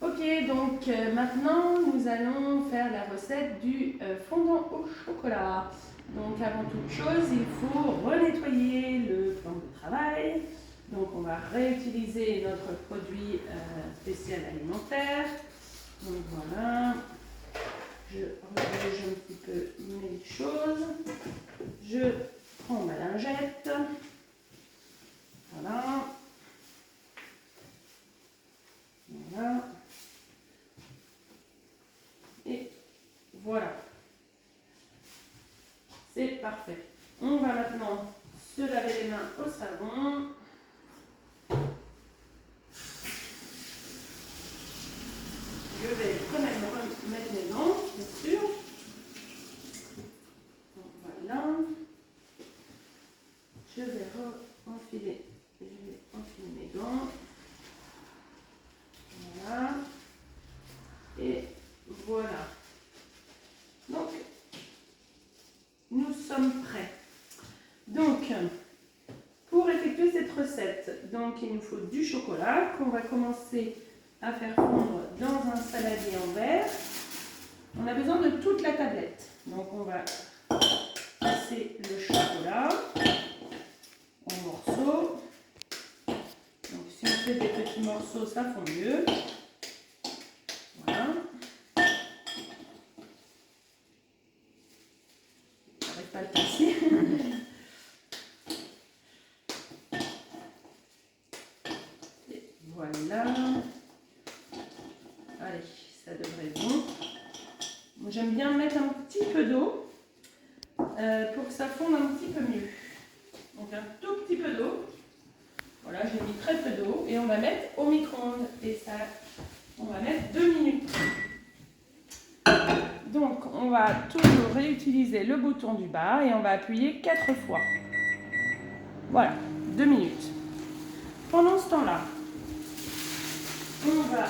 Ok, donc maintenant nous allons faire la recette du fondant au chocolat. Donc avant toute chose, il faut renettoyer le plan de travail. Donc on va réutiliser notre produit spécial alimentaire. Donc voilà, je relège un petit peu mes choses. Je prends ma lingette. Voilà. Voilà. Et voilà. C'est parfait. On va maintenant se laver les mains au savon. Je vais quand même mettre mes gants, bien sûr. Donc, voilà. Je vais enfiler mes gants. Voilà. Et voilà. Donc, nous sommes prêts. Donc, pour effectuer cette recette, donc il nous faut du chocolat qu'on va commencer à faire fondre dans un saladier en verre. On a besoin de toute la tablette. Donc on va passer le chocolat en morceaux. Donc si on fait des petits morceaux, ça fond mieux. Voilà. J'arrive pas à le passer. Et voilà. Allez, ça devrait être bon. J'aime bien mettre un petit peu d'eau pour que ça fonde un petit peu mieux. Donc un tout petit peu d'eau. Voilà, j'ai mis très peu d'eau et on va mettre au micro-ondes. Et ça, on va mettre 2 minutes. Donc on va toujours réutiliser le bouton du bas et on va appuyer 4 fois. Voilà, 2 minutes. Pendant ce temps-là, on va...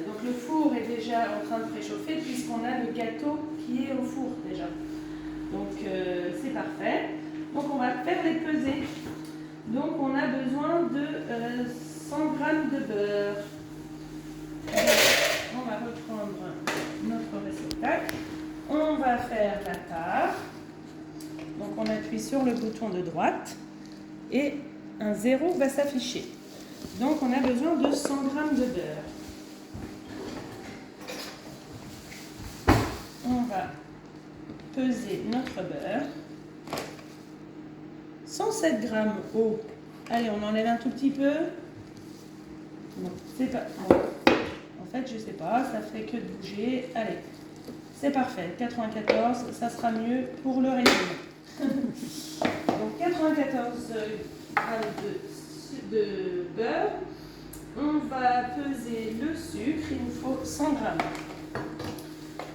donc le four est déjà en train de préchauffer puisqu'on a le gâteau qui est au four déjà. Donc c'est parfait. Donc on va faire les pesées. Donc on a besoin de 100 g de beurre. On va reprendre notre réceptacle. On va faire la tare. Donc on appuie sur le bouton de droite et un 0 va s'afficher. Donc on a besoin de 100 g de beurre. On va peser notre beurre. 107 g au. Allez, on enlève un tout petit peu. Non, c'est pas. Bon. En fait, je sais pas, ça fait que de bouger. Allez, c'est parfait. 94, ça sera mieux pour le régime. Donc 94 g de beurre. On va peser le sucre, il nous faut 100 g.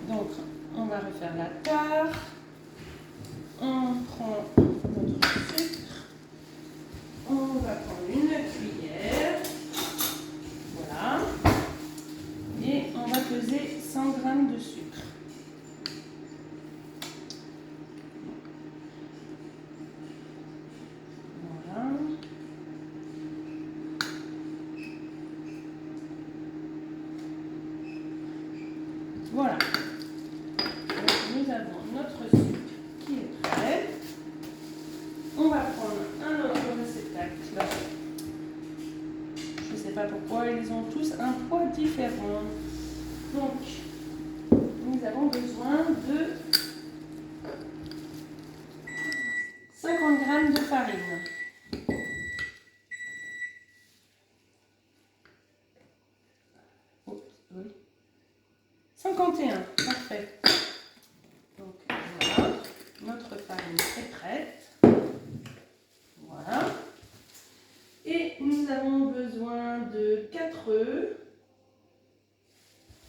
Donc, on va refaire la tare. On prend notre sucre. On va prendre une cuillère. Voilà. Et on va peser 100 g de sucre. Voilà. Voilà. Donc, nous avons notre sucre qui est prêt. On va prendre un autre réceptacle. Je ne sais pas pourquoi, ils ont tous un poids différent. Donc, nous avons besoin de 50 g de farine. Oups, oui. 51, parfait. Donc voilà, notre farine est prête. Voilà. Et nous avons besoin de 4 œufs.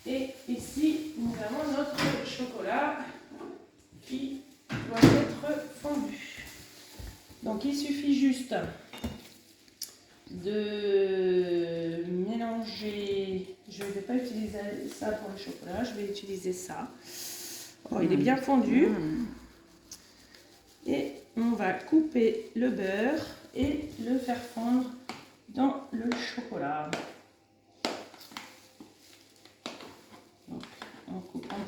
Et ici, nous avons notre chocolat qui doit être fondu. Donc il suffit juste de mélanger. Je ne vais pas utiliser ça pour le chocolat, je vais utiliser ça. Oh, il est bien fondu. Et on va couper le beurre et le faire fondre dans le chocolat.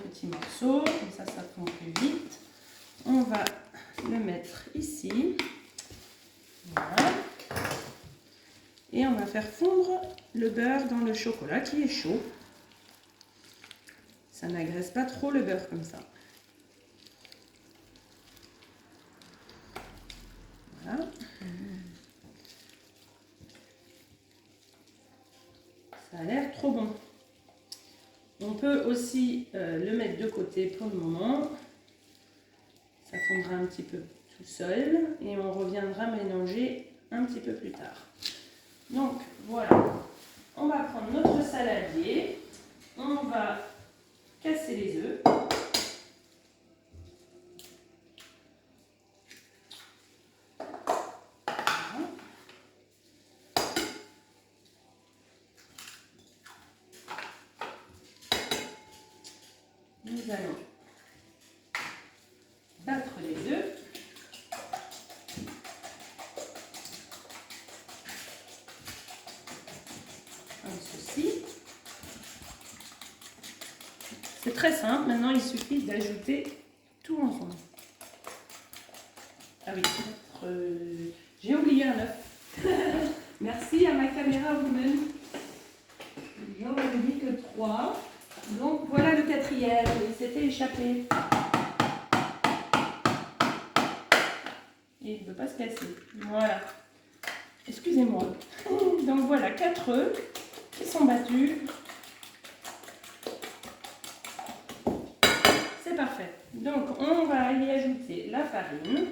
petits morceaux, comme ça fond plus vite. On va le mettre ici. Voilà. Et on va faire fondre le beurre dans le chocolat qui est chaud. Ça n'agresse pas trop le beurre comme ça. Voilà. Ça a l'air trop bon. On peut aussi le mettre de côté pour le moment. Ça fondra un petit peu tout seul et on reviendra mélanger un petit peu plus tard. Donc voilà, on va prendre notre saladier, on va casser les œufs. Voilà. Nous allons battre les œufs. Comme ceci. C'est très simple, maintenant il suffit d'ajouter tout ensemble. Ah oui, j'ai oublié un œuf. Merci à ma caméra woman. J'en avais mis que 3. Donc voilà le 4e, il s'était échappé. Et il ne veut pas se casser. Voilà. Excusez-moi. Donc voilà, 4 œufs qui sont battus. C'est parfait. Donc on va y ajouter la farine,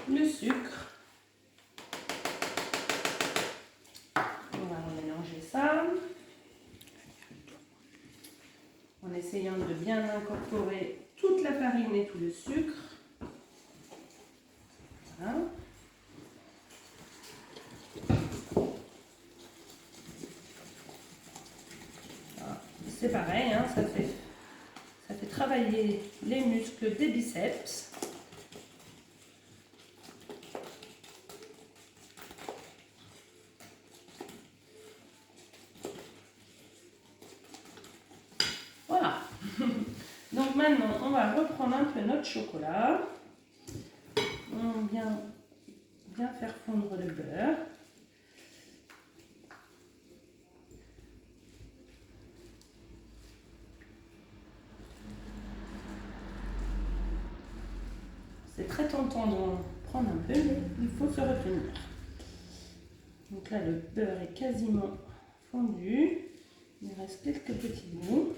le sucre. On va mélanger ça. En essayant de bien incorporer toute la farine et tout le sucre. Voilà. C'est pareil, hein, ça fait travailler les muscles des biceps. Voilà. Donc maintenant, on va reprendre un peu notre chocolat. On vient bien faire fondre le beurre. C'est très tentant d'en prendre un peu, mais il faut se retenir. Donc là, le beurre est quasiment fondu. Il reste quelques petits bouts.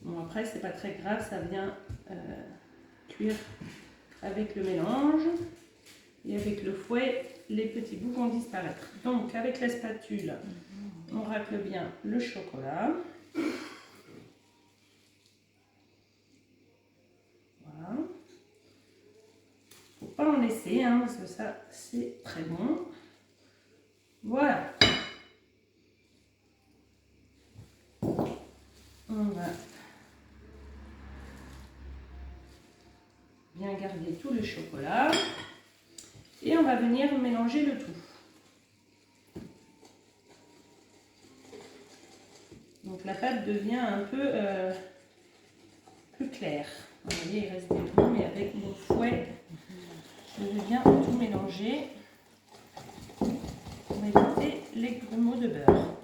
Bon, après, c'est pas très grave, ça vient cuire avec le mélange. Et avec le fouet, les petits bouts vont disparaître. Donc, avec la spatule, on racle bien le chocolat. Voilà. Faut pas en laisser, hein, parce que ça, c'est très bon. Voilà. On va bien garder tout le chocolat. Et on va venir mélanger le tout. Donc la pâte devient un peu plus claire. Vous voyez, il reste des bouts, mais avec mon fouet, je vais bien tout mélanger pour éviter les grumeaux de beurre.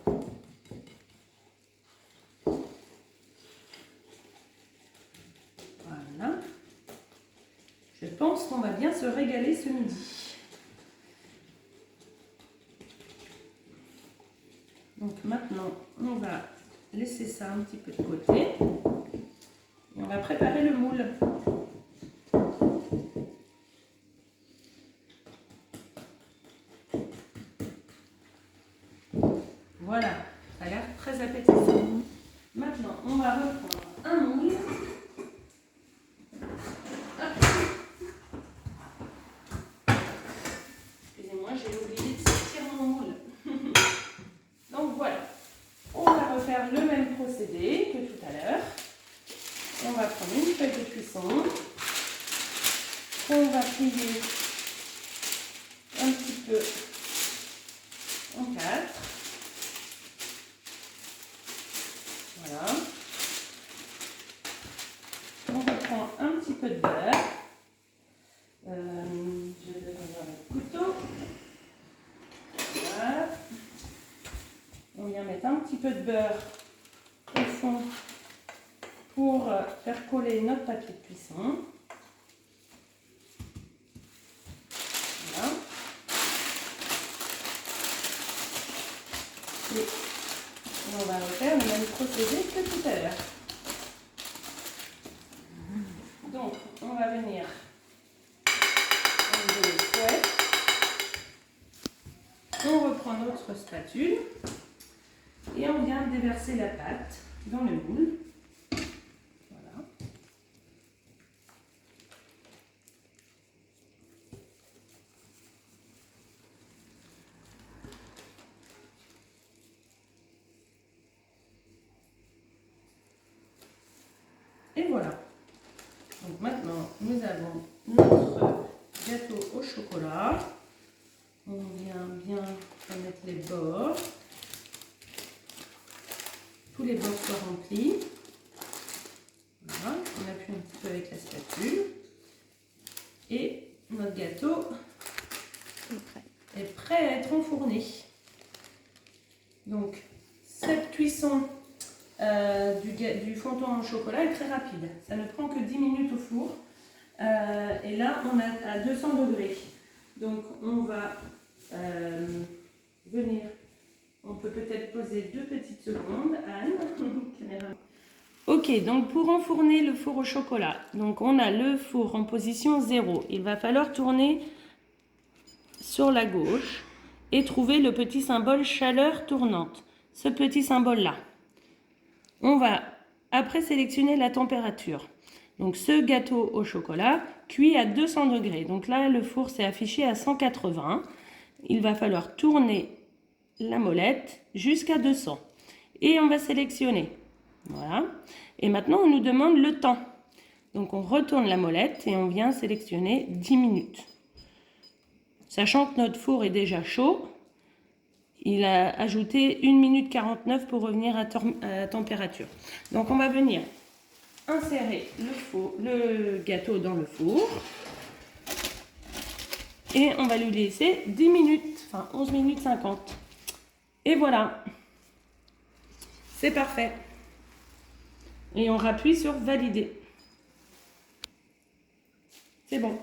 Voilà. Je pense qu'on va bien se régaler ce midi. Donc maintenant, on va laisser ça un petit peu de côté. Et on va préparer le moule. Voilà, ça a l'air très appétissant. Maintenant, on va reprendre un moule. Excusez-moi, j'ai oublié de sortir mon moule. Donc voilà, on va refaire le même procédé que tout à l'heure. On va prendre une feuille de cuisson. On va plier un petit peu en 4. peu de beurre au fond pour faire coller notre papier de cuisson. Voilà. Et on va refaire le même procédé que tout à l'heure. Donc, on va venir enlever le fouet. On reprend notre spatule et on vient déverser la pâte dans le moule. Voilà. Et voilà. Donc maintenant, nous avons notre gâteau au chocolat. On vient bien remettre les bords. Tous les bords sont remplis. Voilà, on appuie un petit peu avec la spatule. Et notre gâteau est prêt à être enfourné. Donc, cette cuisson du fondant au chocolat est très rapide. Ça ne prend que 10 minutes au four. Et là, on est à 200 degrés. Donc, on va venir. On peut peut-être poser 2 petites secondes. Anne, caméra. Ok, donc pour enfourner le four au chocolat, donc on a le four en position 0. Il va falloir tourner sur la gauche et trouver le petit symbole chaleur tournante. Ce petit symbole-là. On va après sélectionner la température. Donc ce gâteau au chocolat cuit à 200 degrés. Donc là, le four s'est affiché à 180. Il va falloir tourner la molette jusqu'à 200. Et on va sélectionner. Voilà. Et maintenant, on nous demande le temps. Donc on retourne la molette et on vient sélectionner 10 minutes. Sachant que notre four est déjà chaud, il a ajouté 1 minute 49 pour revenir à température. Donc on va venir insérer le gâteau dans le four. Et on va lui laisser 10 minutes, enfin 11 minutes 50. Et voilà. C'est parfait. Et on rappuie sur valider. C'est bon.